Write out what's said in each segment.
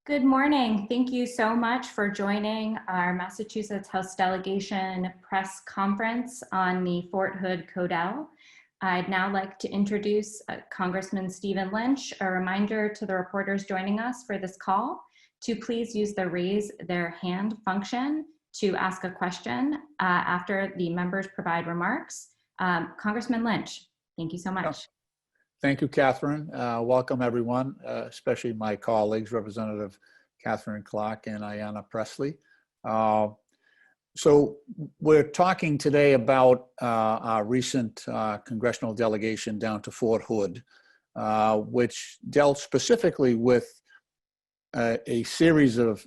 Good morning. Thank you so much for joining our Massachusetts House Delegation press conference on the Fort Hood Codell. I'd now like to introduce Congressman Stephen Lynch. A reminder to the reporters joining us for this call to please use the raise their hand function to ask a question after the members provide remarks. Congressman Lynch, thank you so much. Thank you, Catherine. Welcome, everyone, especially my colleagues, Representative Catherine Clark and Ayanna Pressley. So we're talking today about our recent congressional delegation down to Fort Hood, which dealt specifically with a series of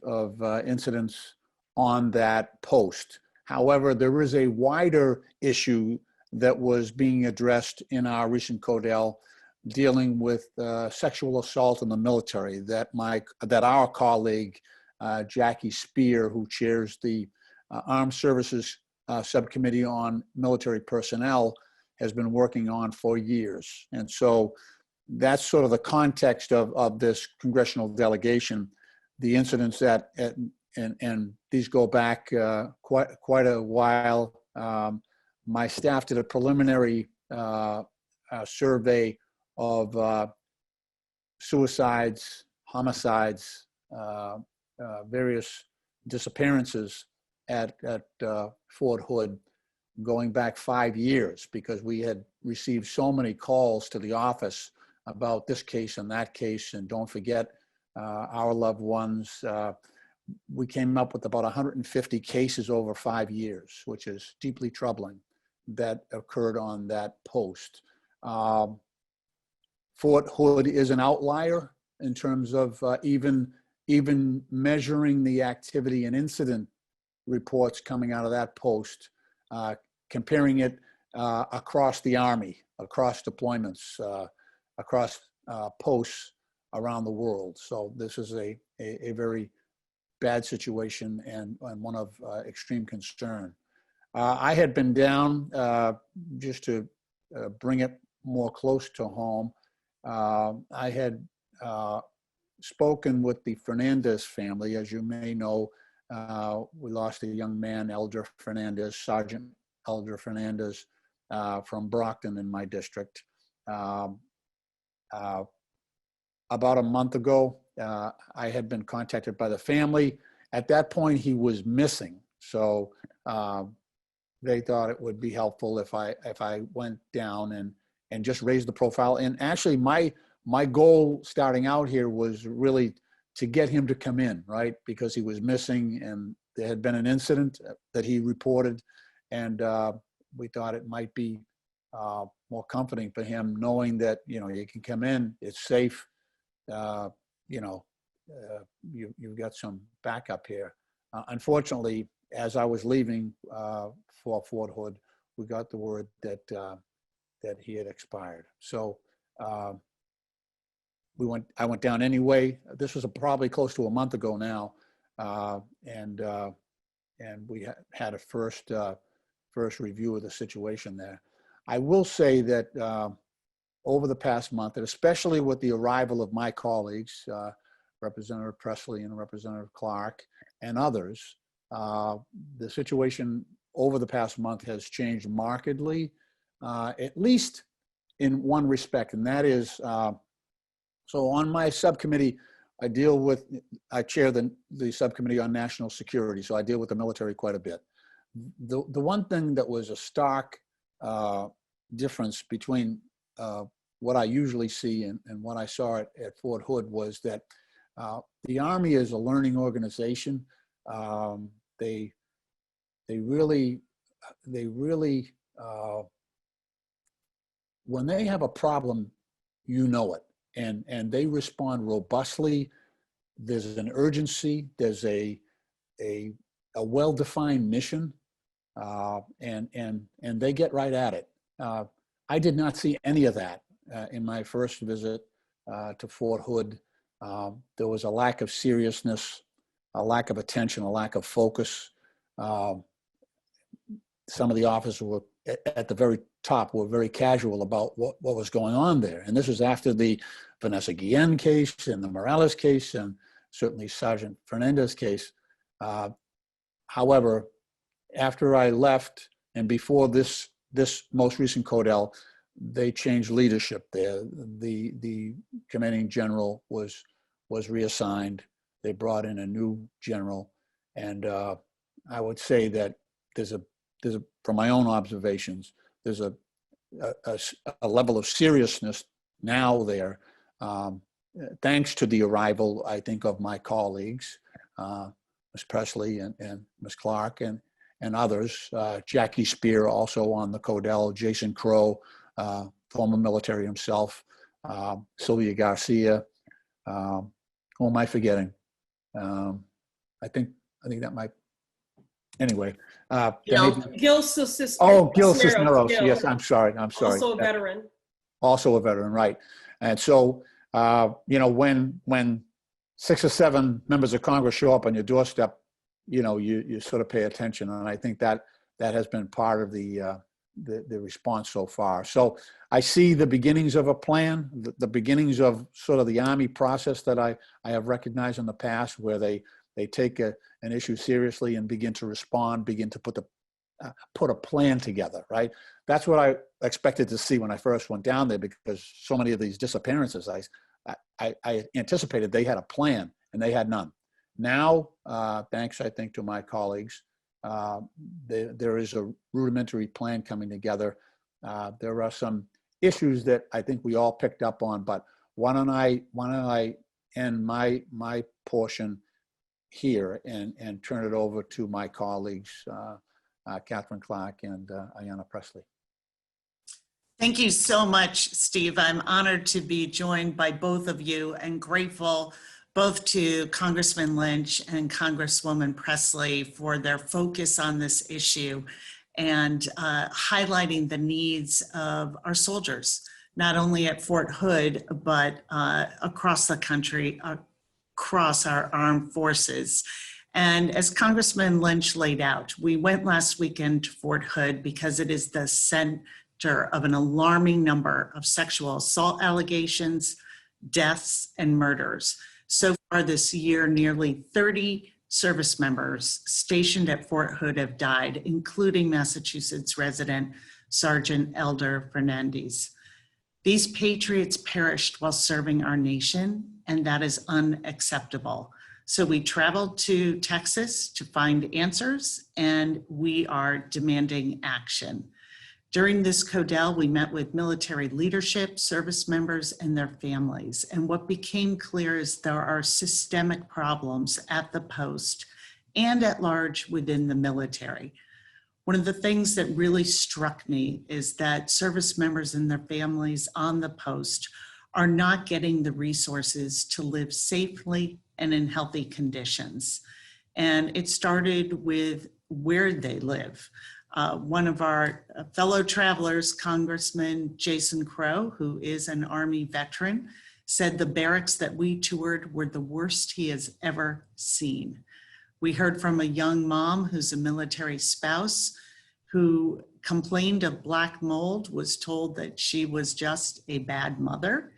incidents on that post. However, there is a wider issue that was being addressed in our recent Codell dealing with sexual assault in the military that our colleague, Jackie Spear, who chairs the Armed Services Subcommittee on Military Personnel, has been working on for years. And so that's sort of the context of this congressional delegation, the incidents that, and these go back quite a while. My staff did a preliminary survey of suicides, homicides, various disappearances at Fort Hood going back 5 years, because we had received so many calls to the office about this case and that case, and don't forget our loved ones. We came up with about 150 cases over 5 years, which is deeply troubling, that occurred on that post. Fort Hood is an outlier in terms of even measuring the activity and incident reports coming out of that post, comparing it across the Army, across deployments, across posts around the world. So this is a very bad situation and one of extreme concern. I had been down, just to bring it more close to home, I had spoken with the Fernandez family. As you may know, we lost a young man, Elder Fernandez, Sergeant Elder Fernandez, from Brockton in my district. About a month ago, I had been contacted by the family. At that point, he was missing. So they thought it would be helpful if I went down and just raised the profile. And actually, my goal starting out here was really to get him to come in, right? Because he was missing and there had been an incident that he reported. And we thought it might be more comforting for him knowing that, you can come in, it's safe, you've got some backup here. Unfortunately, as I was leaving for Fort Hood, we got the word that he had expired. So I went down anyway. This was probably close to a month ago now, and we had a first review of the situation there. I will say that over the past month, and especially with the arrival of my colleagues, Representative Pressley and Representative Clark and others, the situation over the past month has changed markedly, at least in one respect, and that is, so on my subcommittee, I chair the subcommittee on national security, so I deal with the military quite a bit. The one thing that was a stark difference between what I usually see and what I saw at Fort Hood was that the Army is a learning organization. They really, when they have a problem, you know it, and they respond robustly. There's an urgency. There's a well-defined mission, and they get right at it. I did not see any of that in my first visit to Fort Hood. There was a lack of seriousness, a lack of attention, a lack of focus. Some of the officers were at the very top were very casual about what was going on there. And this was after the Vanessa Guillen case and the Morales case. And certainly Sergeant Fernandez's case. However, after I left and before this most recent Codel, they changed leadership there. The commanding general was reassigned. They brought in a new general, and I would say that there's a from my own observations, there's a level of seriousness now there, thanks to the arrival, I think, of my colleagues, Ms. Pressley and Ms. Clark and others, Jackie Spear also on the Codel, Jason Crow, former military himself, Sylvia Garcia. Who am I forgetting? I think that might. Anyway, Gil Cisneros. Oh, Gil Cisneros. Yes, I'm sorry. Also a veteran. Also a veteran, right? And so, when 6 or 7 members of Congress show up on your doorstep, you sort of pay attention, and I think that has been part of the response so far. So I see the beginnings of a plan, the beginnings of sort of the Army process that I have recognized in the past, where they take an issue seriously and begin to respond, begin to put a plan together, right? That's what I expected to see when I first went down there, because so many of these disappearances, I anticipated they had a plan, and they had none. Now, thanks, I think, to my colleagues, there is a rudimentary plan coming together. There are some issues that I think we all picked up on, but why don't I end my portion here and turn it over to my colleagues, Catherine Clark and Ayanna Pressley. Thank you so much, Steve. I'm honored to be joined by both of you and grateful both to Congressman Lynch and Congresswoman Pressley for their focus on this issue and highlighting the needs of our soldiers, not only at Fort Hood, but across the country, across our armed forces. And as Congressman Lynch laid out, we went last weekend to Fort Hood because it is the center of an alarming number of sexual assault allegations, deaths, and murders. So far this year, nearly 30 service members stationed at Fort Hood have died, including Massachusetts resident Sergeant Elder Fernandez. These patriots perished while serving our nation, and that is unacceptable. So we traveled to Texas to find answers, and we are demanding action. During this Codel, we met with military leadership, service members, and their families. And what became clear is there are systemic problems at the post and at large within the military. One of the things that really struck me is that service members and their families on the post are not getting the resources to live safely and in healthy conditions. And it started with where they live. One of our fellow travelers, Congressman Jason Crow, who is an Army veteran, said the barracks that we toured were the worst he has ever seen. We heard from a young mom who's a military spouse who complained of black mold, was told that she was just a bad mother,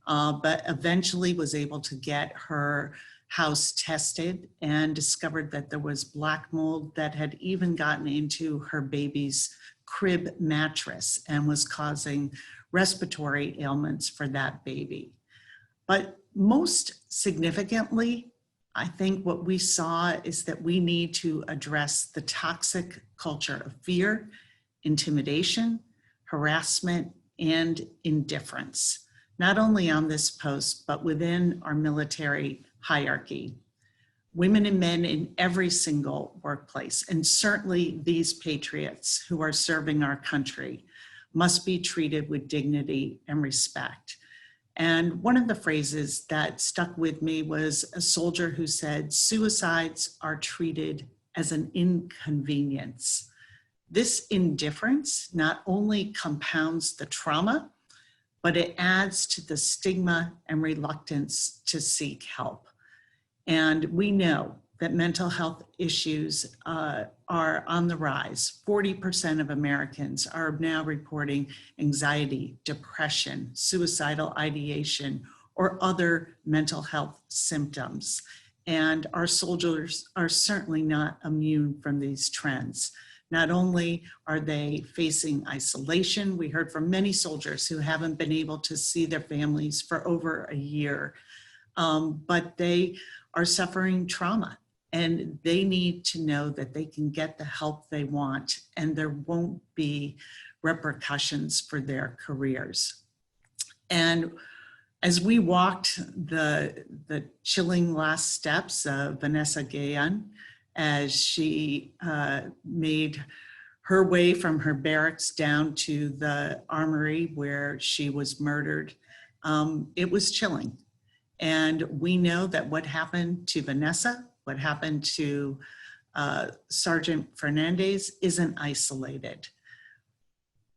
but eventually was able to get her house tested and discovered that there was black mold that had even gotten into her baby's crib mattress and was causing respiratory ailments for that baby. But most significantly, I think what we saw is that we need to address the toxic culture of fear, intimidation, harassment, and indifference, not only on this post, but within our military hierarchy. Women and men in every single workplace, and certainly these patriots who are serving our country, must be treated with dignity and respect. And one of the phrases that stuck with me was a soldier who said, "Suicides are treated as an inconvenience." This indifference not only compounds the trauma, but it adds to the stigma and reluctance to seek help. And we know that mental health issues are on the rise. 40% of Americans are now reporting anxiety, depression, suicidal ideation, or other mental health symptoms. And our soldiers are certainly not immune from these trends. Not only are they facing isolation, we heard from many soldiers who haven't been able to see their families for over a year, but they are suffering trauma, and they need to know that they can get the help they want and there won't be repercussions for their careers. And as we walked the chilling last steps of Vanessa Guillen, as she made her way from her barracks down to the armory where she was murdered, it was chilling. And we know that what happened to Vanessa, what happened to Sergeant Fernandez isn't isolated.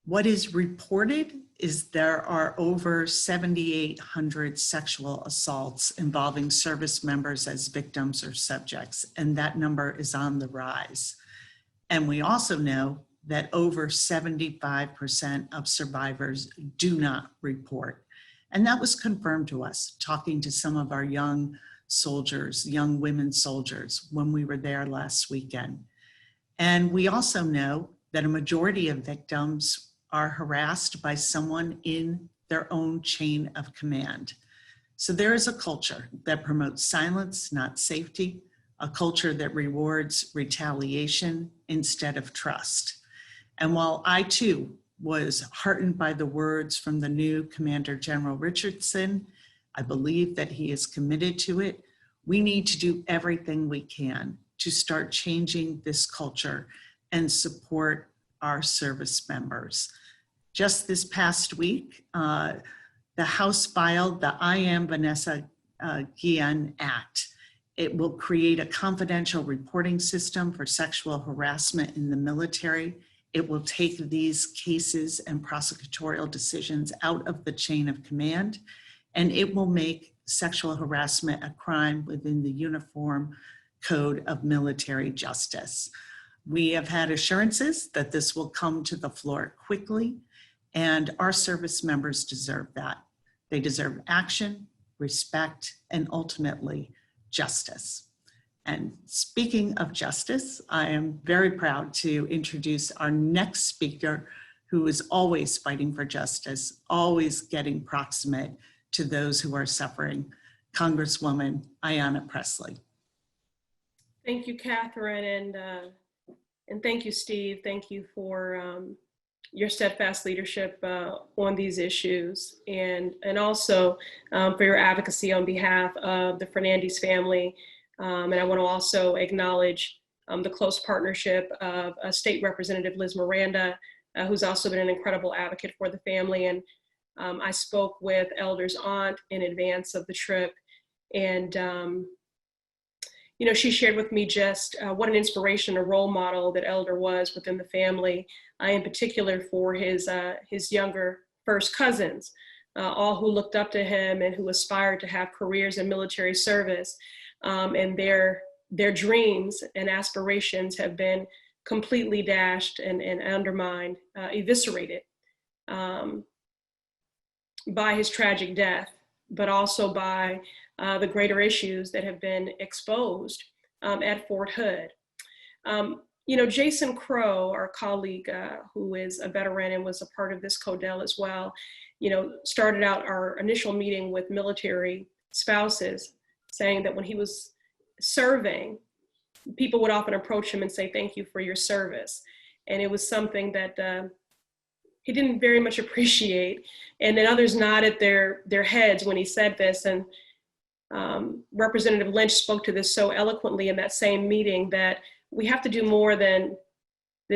What is reported is there are over 7,800 sexual assaults involving service members as victims or subjects, and that number is on the rise. And we also know that over 75% of survivors do not report. And that was confirmed to us talking to some of our young soldiers, young women soldiers, when we were there last weekend. And we also know that a majority of victims are harassed by someone in their own chain of command. So there is a culture that promotes silence, not safety, a culture that rewards retaliation instead of trust. And while I too was heartened by the words from the new Commander General Richardson, I believe that he is committed to it. We need to do everything we can to start changing this culture and support our service members. Just this past week, the House filed the I Am Vanessa Guillen Act. It will create a confidential reporting system for sexual harassment in the military. It will take these cases and prosecutorial decisions out of the chain of command, and it will make sexual harassment a crime within the Uniform Code of Military Justice. We have had assurances that this will come to the floor quickly, and our service members deserve that. They deserve action, respect, and ultimately justice. And speaking of justice, I am very proud to introduce our next speaker, who is always fighting for justice, always getting proximate to those who are suffering, Congresswoman Ayanna Pressley. Thank you, Catherine, and thank you, Steve. Thank you for your steadfast leadership on these issues, and also for your advocacy on behalf of the Fernandez family. And I want to also acknowledge the close partnership of State Representative Liz Miranda, who's also been an incredible advocate for the family. And I spoke with Elder's aunt in advance of the trip, and you know, she shared with me just what an inspiration, a role model that Elder was within the family, in particular for his younger first cousins, all who looked up to him and who aspired to have careers in military service. And their dreams and aspirations have been completely dashed and undermined, eviscerated by his tragic death, but also by the greater issues that have been exposed at Fort Hood. You know, Jason Crow, our colleague who is a veteran and was a part of this CODEL as well, you know, started out our initial meeting with military spouses saying that when he was serving, people would often approach him and say, thank you for your service. And it was something that he didn't very much appreciate. And then others nodded their heads when he said this. And Representative Lynch spoke to this so eloquently in that same meeting, that we have to do more than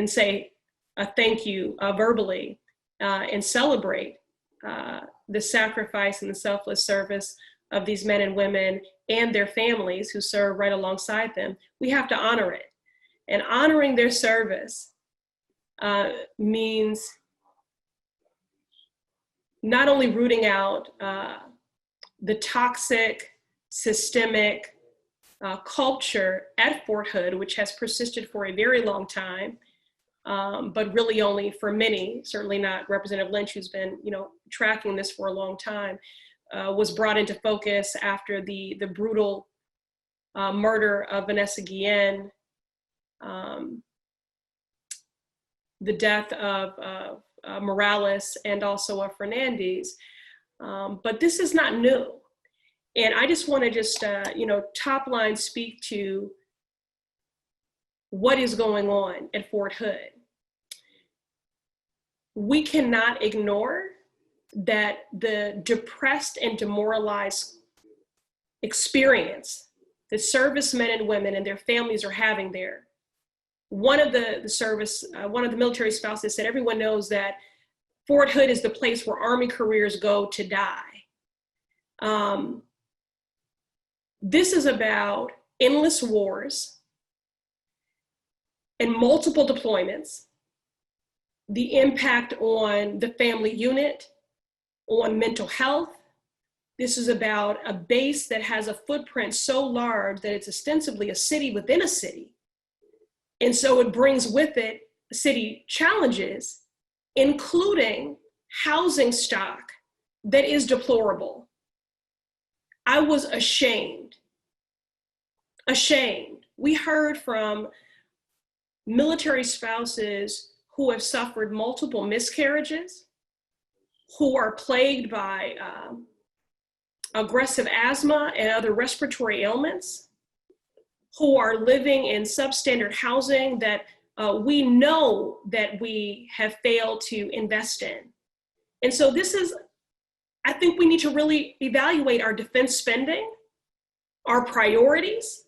say a thank you verbally and celebrate the sacrifice and the selfless service of these men and women and their families who serve right alongside them. We have to honor it. And honoring their service means not only rooting out the toxic, systemic culture at Fort Hood, which has persisted for a very long time, but really only for many, certainly not Representative Lynch, who's been, you know, tracking this for a long time, was brought into focus after the brutal murder of Vanessa Guillen, the death of Morales and also of Fernandez. But this is not new. And I just want to just, top line speak to what is going on at Fort Hood. We cannot ignore that the depressed and demoralized experience that servicemen and women and their families are having there. One of the military spouses said, everyone knows that Fort Hood is the place where Army careers go to die. This is about endless wars and multiple deployments, the impact on the family unit, on mental health. This is about a base that has a footprint so large that it's ostensibly a city within a city. And so it brings with it city challenges, including housing stock that is deplorable. I was ashamed. We heard from military spouses who have suffered multiple miscarriages, who are plagued by aggressive asthma and other respiratory ailments, who are living in substandard housing that we know that we have failed to invest in. And so I think we need to really evaluate our defense spending, our priorities,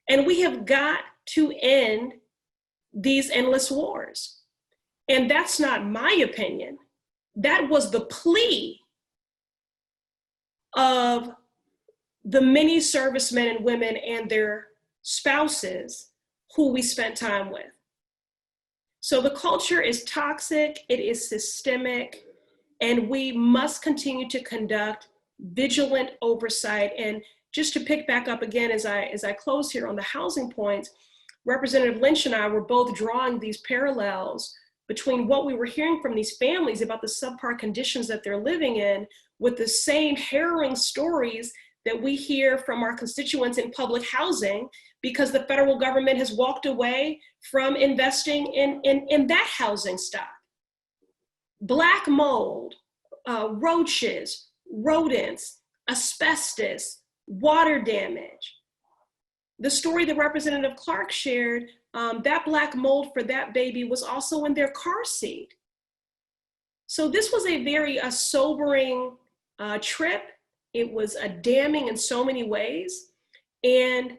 and we have got to end these endless wars. And that's not my opinion. That was the plea of the many servicemen and women and their spouses who we spent time with. So the culture is toxic, it is systemic, and we must continue to conduct vigilant oversight. And just to pick back up again as I close here on the housing points, Representative Lynch and I were both drawing these parallels between what we were hearing from these families about the subpar conditions that they're living in with the same harrowing stories that we hear from our constituents in public housing, because the federal government has walked away from investing in that housing stock. Black mold, roaches, rodents, asbestos, water damage. The story that Representative Clark shared, that black mold for that baby was also in their car seat. So this was a very sobering trip. It was damning in so many ways. And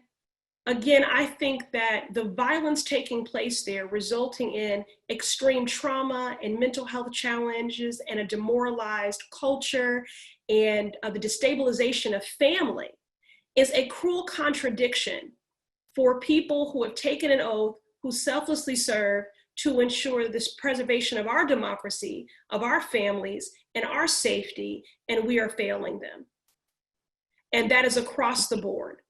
again, I think that the violence taking place there, resulting in extreme trauma and mental health challenges and a demoralized culture and the destabilization of family, is a cruel contradiction for people who have taken an oath, who selflessly serve to ensure this preservation of our democracy, of our families, and our safety, and we are failing them. And that is across the board.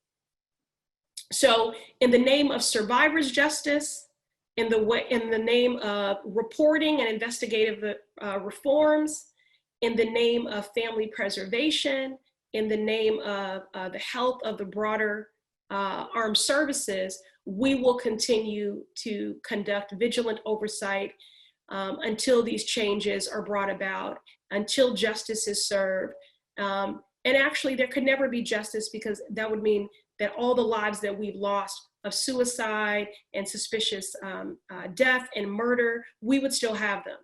So in the name of survivors' justice, in the name of reporting and investigative reforms, in the name of family preservation, in the name of the health of the broader armed services, we will continue to conduct vigilant oversight until these changes are brought about, until justice is served. And actually, there could never be justice, because that would mean that all the lives that we've lost of suicide and suspicious death and murder, we would still have them.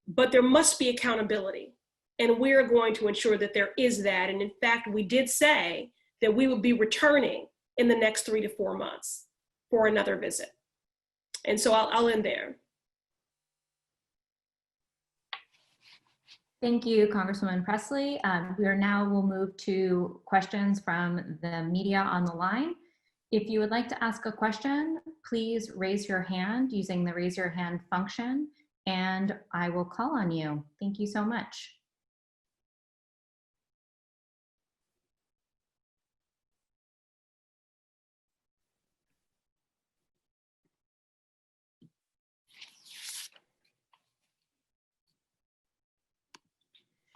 But there must be accountability. And we're going to ensure that there is that. And in fact, we did say that we would be returning in the next 3 to 4 months for another visit. And so I'll end there. Thank you, Congresswoman Pressley. We'll move to questions from the media on the line. If you would like to ask a question, please raise your hand using the raise your hand function, and I will call on you. Thank you so much.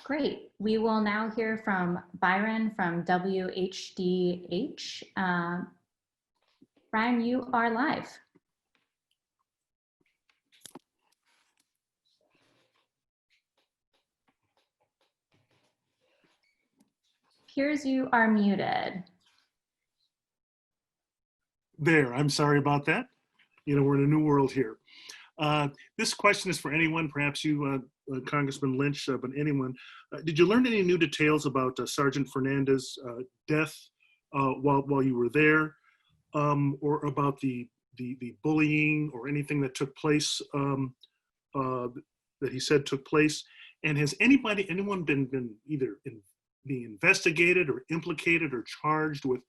Great. We will now hear from Byron from WHDH. Brian, you are live. Appears you are muted. There, I'm sorry about that. You know, we're in a new world here. This question is for anyone, perhaps you, Congressman Lynch, but anyone. Did you learn any new details about Sergeant Fernandez's death while you were there, or about the bullying or anything that took place that he said took place? And has anyone been either being investigated or implicated or charged with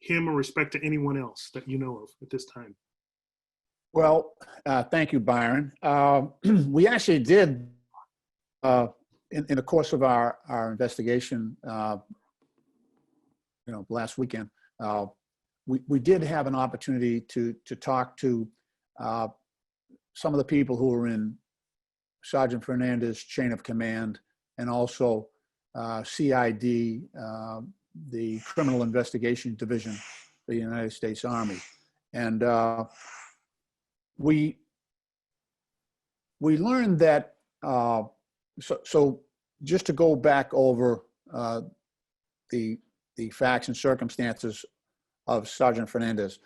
him or respect to anyone else that you know of at this time? Well, thank you, Byron. We actually did, in the course of our investigation, last weekend, we did have an opportunity to talk to some of the people who were in Sergeant Fernandez's chain of command, and also CID, the Criminal Investigation Division of the United States Army. And we learned that, so just to go back over the facts and circumstances of Sergeant Fernandez,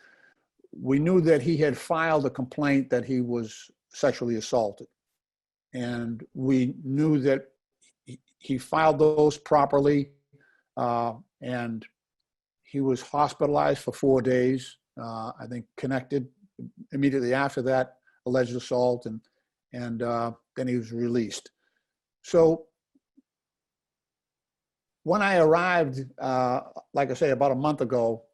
we knew that he had filed a complaint that he was sexually assaulted. And we knew that he filed those properly, and he was hospitalized for 4 days, I think connected immediately after that alleged assault, and then he was released. So when I arrived, like I say, about a month ago,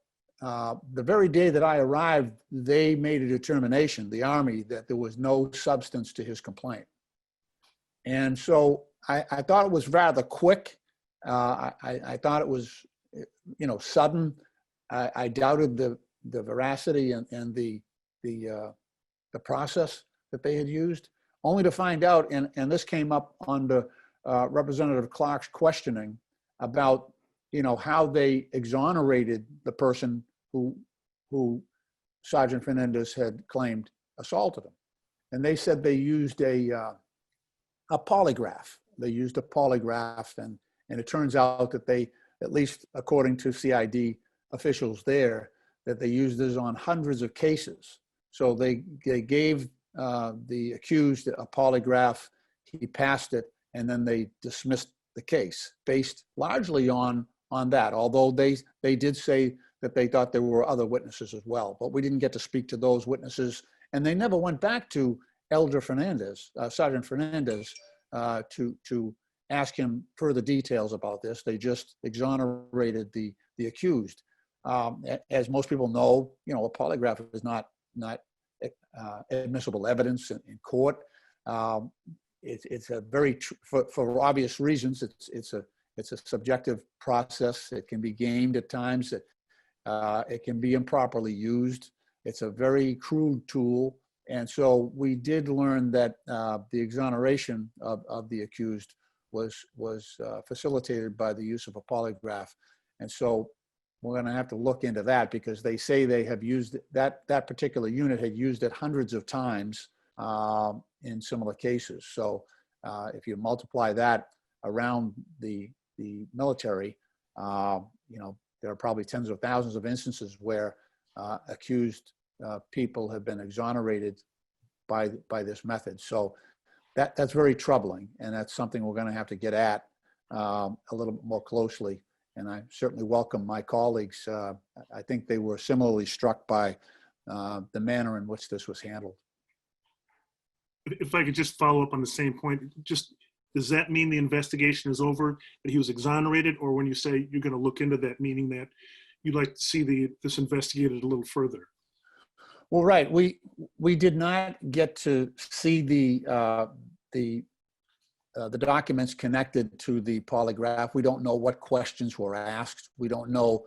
the very day that I arrived, they made a determination, the Army, that there was no substance to his complaint. And so I thought it was rather quick. I thought it was, sudden. I doubted the veracity and the process that they had used, only to find out, and this came up under Representative Clark's questioning about, how they exonerated the person who Sergeant Fernandez had claimed assaulted him. And they said they used a polygraph. They used a polygraph, and it turns out that they, at least according to CID officials there, that they used this on hundreds of cases. So they gave the accused a polygraph, he passed it, and then they dismissed the case based largely on that, although they did say that they thought there were other witnesses as well, but we didn't get to speak to those witnesses, and they never went back to Elder Fernandez, Sergeant Fernandez, to ask him further details about this. They just exonerated the accused. As most people know, a polygraph is not admissible evidence in court. It's a very, for obvious reasons, it's a subjective process. It can be gamed at times. It can be improperly used. It's a very crude tool. And so we did learn that the exoneration of the accused was facilitated by the use of a polygraph. And so we're going to have to look into that, because they say they have used that particular unit had used it hundreds of times in similar cases. So if you multiply that around the military, there are probably tens of thousands of instances where accused people have been exonerated by this method. So that's very troubling, and that's something we're going to have to get at a little bit more closely. And I certainly welcome my colleagues. I think they were similarly struck by the manner in which this was handled. If I could just follow up on the same point, does that mean the investigation is over, that he was exonerated? Or when you say you're going to look into that, meaning that you'd like to see this investigated a little further? Well, right. We did not get to see the documents connected to the polygraph. We don't know what questions were asked. We don't know.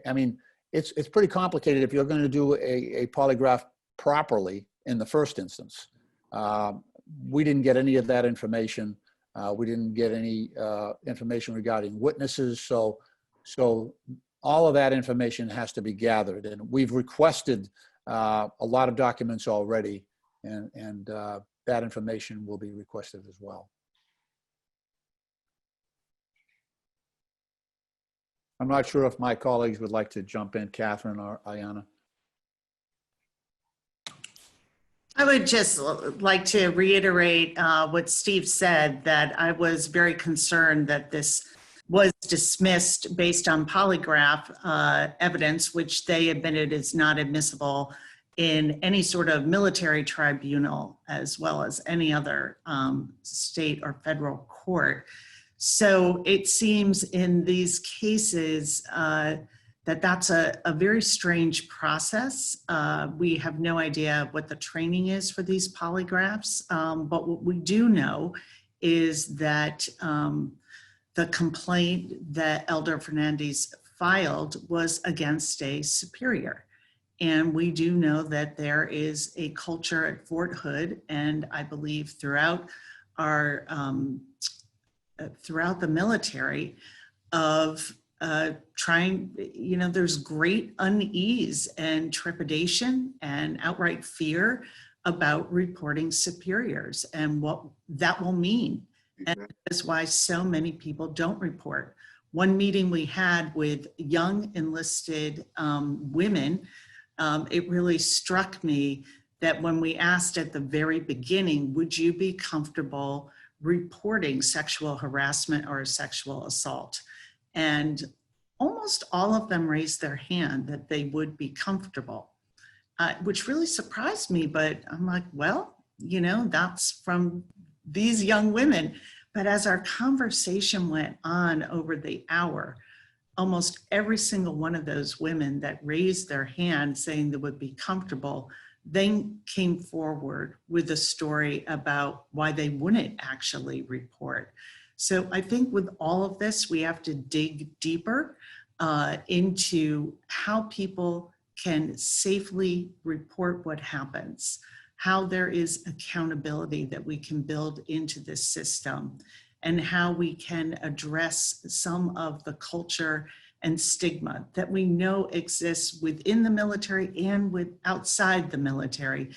I mean, it's pretty complicated if you're going to do a polygraph properly in the first instance. We didn't get any of that information. We didn't get any information regarding witnesses. So all of that information has to be gathered, and we've requested a lot of documents already, and that information will be requested as well. I'm not sure if my colleagues would like to jump in, Catherine or Ayanna. I would just like to reiterate what Steve said, that I was very concerned that this was dismissed based on polygraph evidence, which they admitted is not admissible in any sort of military tribunal, as well as any other state or federal court. So it seems in these cases that that's a very strange process. We have no idea what the training is for these polygraphs, but what we do know is that the complaint that Elder Fernandez filed was against a superior. And we do know that there is a culture at Fort Hood, and I believe throughout our throughout the military, of trying, there's great unease and trepidation and outright fear about reporting superiors and what that will mean. And that's why so many people don't report. One meeting we had with young enlisted women, it really struck me that when we asked at the very beginning, would you be comfortable reporting sexual harassment or sexual assault? And almost all of them raised their hand that they would be comfortable, which really surprised me. But I'm like, well, that's from these young women. But as our conversation went on over the hour, almost every single one of those women that raised their hand saying they would be comfortable then came forward with a story about why they wouldn't actually report. So I think with all of this, we have to dig deeper into how people can safely report what happens, how there is accountability that we can build into this system, and how we can address some of the culture and stigma that we know exists within the military and with outside the military.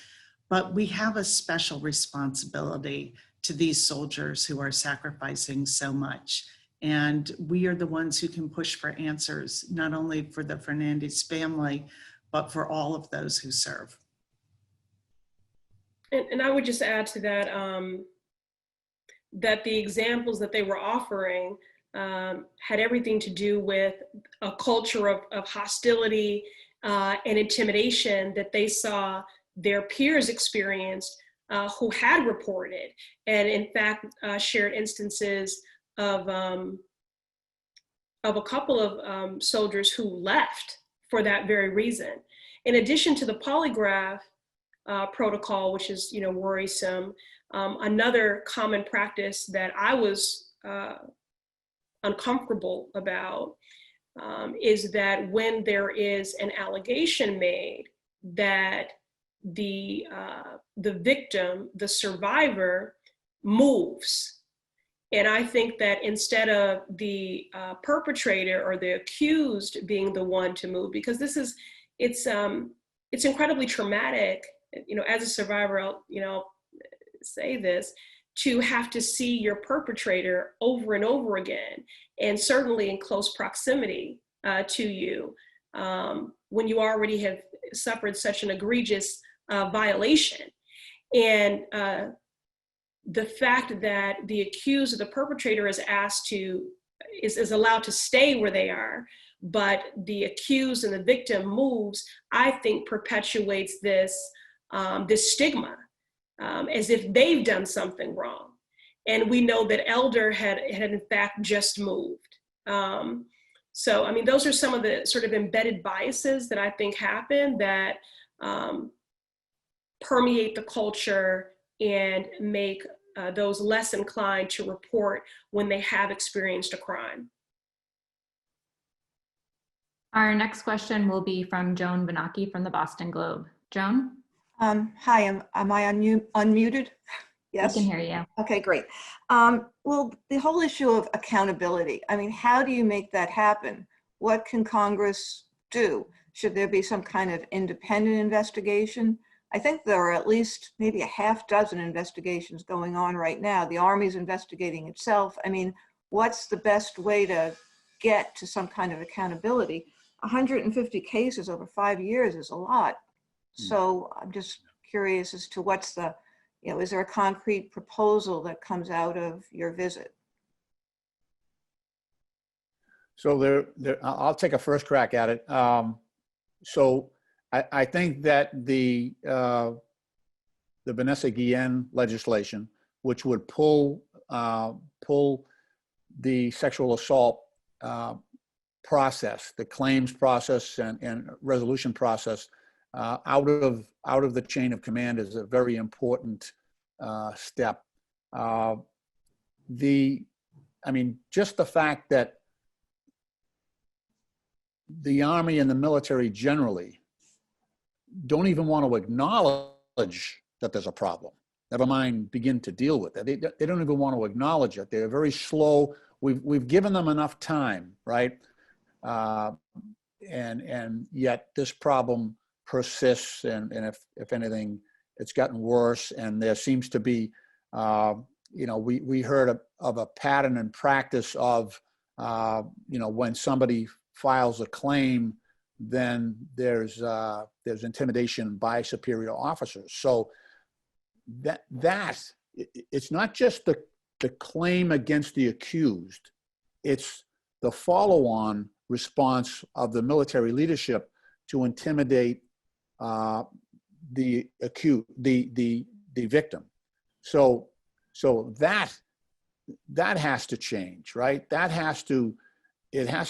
But we have a special responsibility to these soldiers who are sacrificing so much. And we are the ones who can push for answers, not only for the Fernandez family, but for all of those who serve. And I would just add to that, that the examples that they were offering had everything to do with a culture of hostility and intimidation that they saw their peers experienced who had reported, and in fact shared instances of a couple of soldiers who left for that very reason. In addition to the polygraph protocol, which is worrisome, another common practice that I was uncomfortable about is that when there is an allegation made that the victim, the survivor, moves. And I think that instead of the perpetrator or the accused being the one to move, because it's incredibly traumatic, as a survivor, I'll say this, to have to see your perpetrator over and over again, and certainly in close proximity to you, when you already have suffered such an egregious violation. And the fact that the accused or the perpetrator is allowed to stay where they are, but the accused and the victim moves, I think perpetuates this stigma, as if they've done something wrong. And we know that Elder had in fact just moved. So, I mean, those are some of the sort of embedded biases that I think happen that permeate the culture and make those less inclined to report when they have experienced a crime. Our next question will be from Joan Benaki from the Boston Globe. Joan? Hi, am I unmuted? Yes. We can hear you. Okay, great. Well, the whole issue of accountability, I mean, how do you make that happen what can Congress do? Should there be some kind of independent investigation? I think there are at least maybe a half dozen investigations going on right now. The Army's investigating itself. I mean, what's the best way to get to some kind of accountability? 150 cases over 5 years is a lot. So I'm just curious as to what's the, is there a concrete proposal that comes out of your visit? So I'll take a first crack at it. So I think that the Vanessa Guillen legislation, which would pull the sexual assault process, the claims process and resolution process out of the chain of command, is a very important step. I mean, just the fact that the Army and the military generally don't even want to acknowledge that there's a problem. Never mind begin to deal with it. They don't even want to acknowledge it. They're very slow. We've given them enough time, right? And yet this problem persists, and if anything, it's gotten worse. And there seems to be, we heard of a pattern and practice of, when somebody files a claim, then there's intimidation by superior officers. So that it's not just the claim against the accused, it's the follow-on response of the military leadership to intimidate the victim. So that has to change, right? It has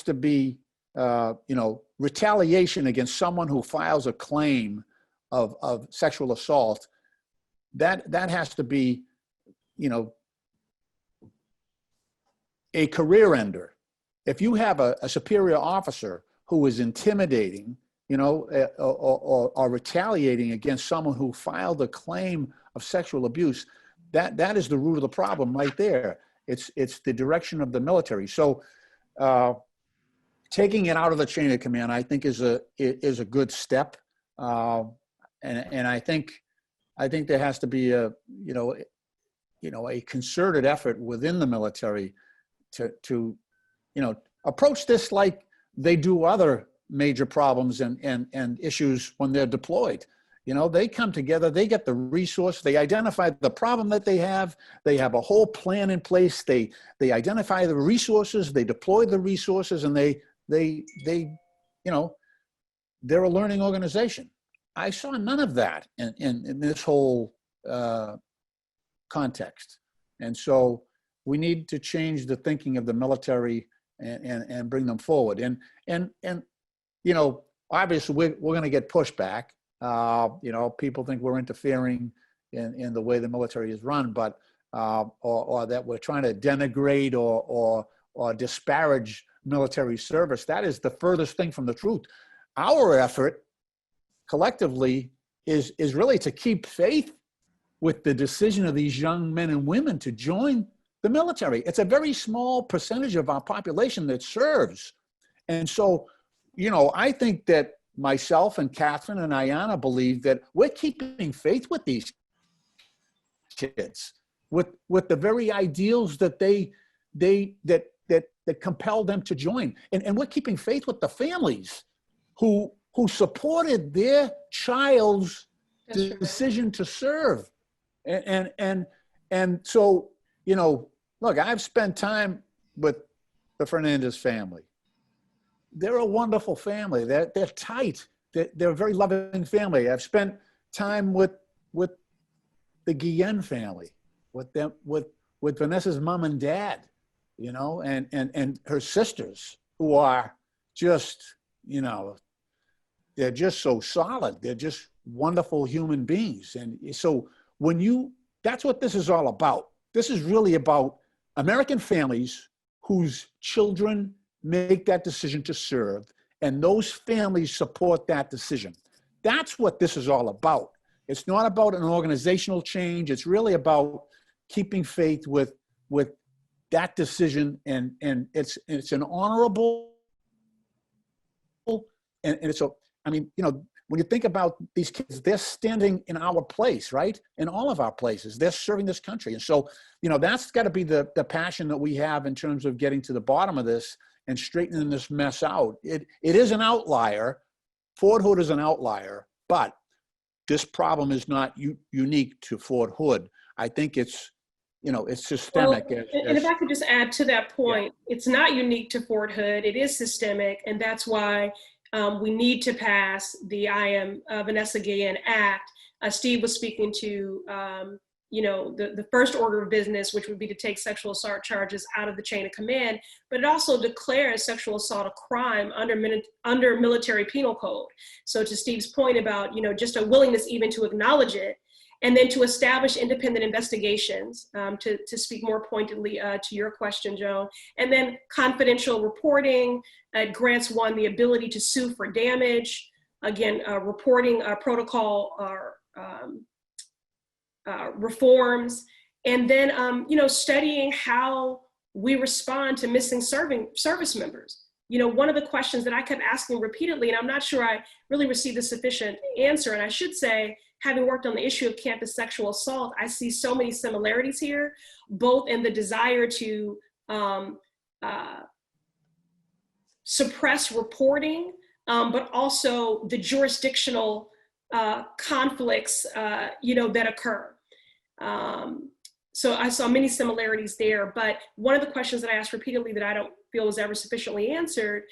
to be retaliation against someone who files a claim of sexual assault. That has to be, a career ender. If you have a superior officer who is intimidating, or retaliating against someone who filed a claim of sexual abuse, that is the root of the problem right there. It's the direction of the military. So taking it out of the chain of command, I think, is a good step, and I think there has to be a concerted effort within the military to approach this like they do other major problems and issues when they're deployed. They come together, they get the resource, they identify the problem that they have a whole plan in place, they identify the resources, they deploy the resources, and they're a learning organization. I saw none of that in this whole context. And so we need to change the thinking of the military and bring them forward. And obviously we're going to get pushback. People think we're interfering in the way the military is run, but or that we're trying to denigrate or disparage military service. That is the furthest thing from the truth. Our effort collectively is really to keep faith with the decision of these young men and women to join the military. It's a very small percentage of our population that serves. And so, I think that myself and Catherine and Ayanna believe that we're keeping faith with these kids, with the very ideals that that compel them to join. And we're keeping faith with the families who supported their child's decision to serve. And so, look, I've spent time with the Fernandez family. They're a wonderful family. They're tight. They're a very loving family. I've spent time with the Guillen family, with Vanessa's mom and dad, and her sisters, who are just, they're just so solid. They're just wonderful human beings. And so that's what this is all about. This is really about American families whose children make that decision to serve, and those families support that decision. That's what this is all about. It's not about an organizational change. It's really about keeping faith with that decision, and it's an honorable and it's a, I mean, you know, when you think about these kids, they're standing in our place, right? In all of our places, they're serving this country. And so, you know, that's got to be the passion that we have in terms of getting to the bottom of this and straightening this mess out. It is an outlier. Fort Hood is an outlier, but this problem is not unique to Fort Hood. I think it's, you know, it's systemic. Well, and if I could just add to that point, it's not unique to Fort Hood. It is systemic, and that's why we need to pass the I Am Vanessa Guillen Act. Steve was speaking to, you know, the first order of business, which would be to take sexual assault charges out of the chain of command, but it also declares sexual assault a crime under military penal code. So to Steve's point about, you know, just a willingness even to acknowledge it, and then to establish independent investigations, to speak more pointedly to your question, Joan, and then confidential reporting grants one the ability to sue for damage, again, reporting protocol reforms, and then, you know, studying how we respond to missing service members. You know, one of the questions that I kept asking repeatedly, and I'm not sure I really received a sufficient answer, and I should say, having worked on the issue of campus sexual assault, I see so many similarities here, both in the desire to suppress reporting, but also the jurisdictional conflicts, you know, that occur. So I saw many similarities there, but one of the questions that I asked repeatedly that I don't feel was ever sufficiently answered,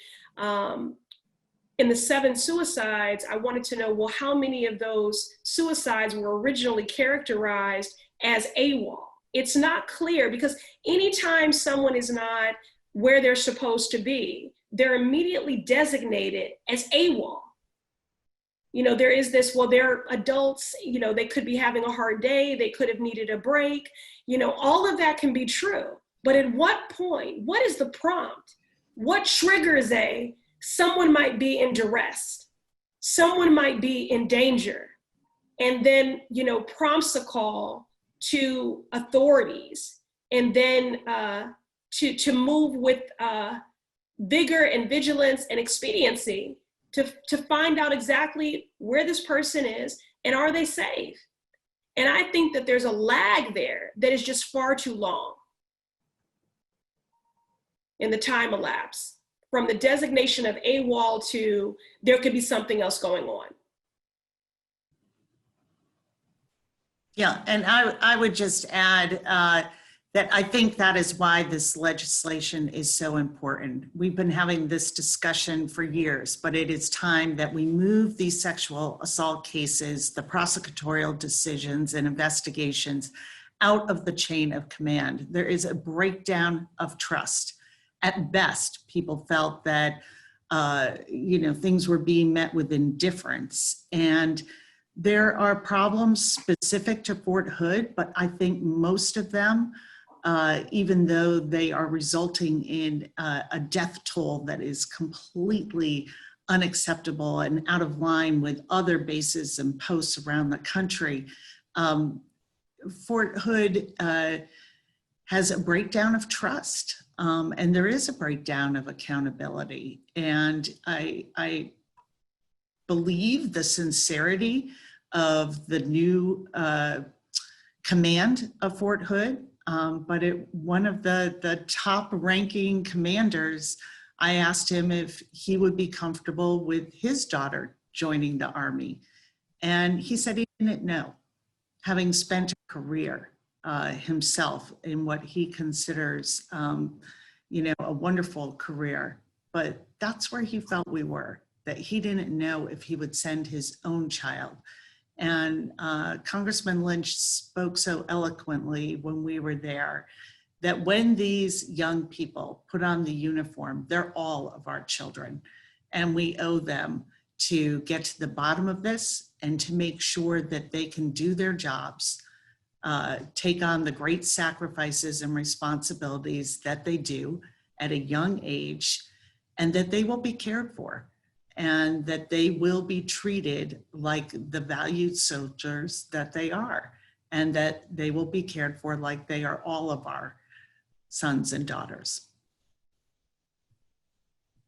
in the 7 suicides, I wanted to know, well, how many of those suicides were originally characterized as AWOL? It's not clear, because anytime someone is not where they're supposed to be, they're immediately designated as AWOL. You know, there is this, well, they're adults, you know, they could be having a hard day, they could have needed a break, you know, all of that can be true. But at what point, what is the prompt? What triggers someone might be in duress, someone might be in danger, and then, you know, prompts a call to authorities, and then to move with vigor and vigilance and expediency to find out exactly where this person is and are they safe. And I think that there's a lag there that is just far too long in the time elapse from the designation of AWOL to there could be something else going on. Yeah, and I would just add that I think that is why this legislation is so important. We've been having this discussion for years, but it is time that we move these sexual assault cases, the prosecutorial decisions and investigations out of the chain of command. There is a breakdown of trust. At best, people felt that you know, things were being met with indifference. And there are problems specific to Fort Hood, but I think most of them, even though they are resulting in a death toll that is completely unacceptable and out of line with other bases and posts around the country, Fort Hood has a breakdown of trust, and there is a breakdown of accountability. And I believe the sincerity of the new command of Fort Hood, but one of the top ranking commanders, I asked him if he would be comfortable with his daughter joining the Army. And he said he didn't know, having spent a career himself in what he considers, you know, a wonderful career. But that's where he felt we were, that he didn't know if he would send his own child. And Congressman Lynch spoke so eloquently when we were there that when these young people put on the uniform, they're all of our children. And we owe them to get to the bottom of this and to make sure that they can do their jobs, take on the great sacrifices and responsibilities that they do at a young age, and that they will be cared for, and that they will be treated like the valued soldiers that they are, and that they will be cared for like they are all of our sons and daughters.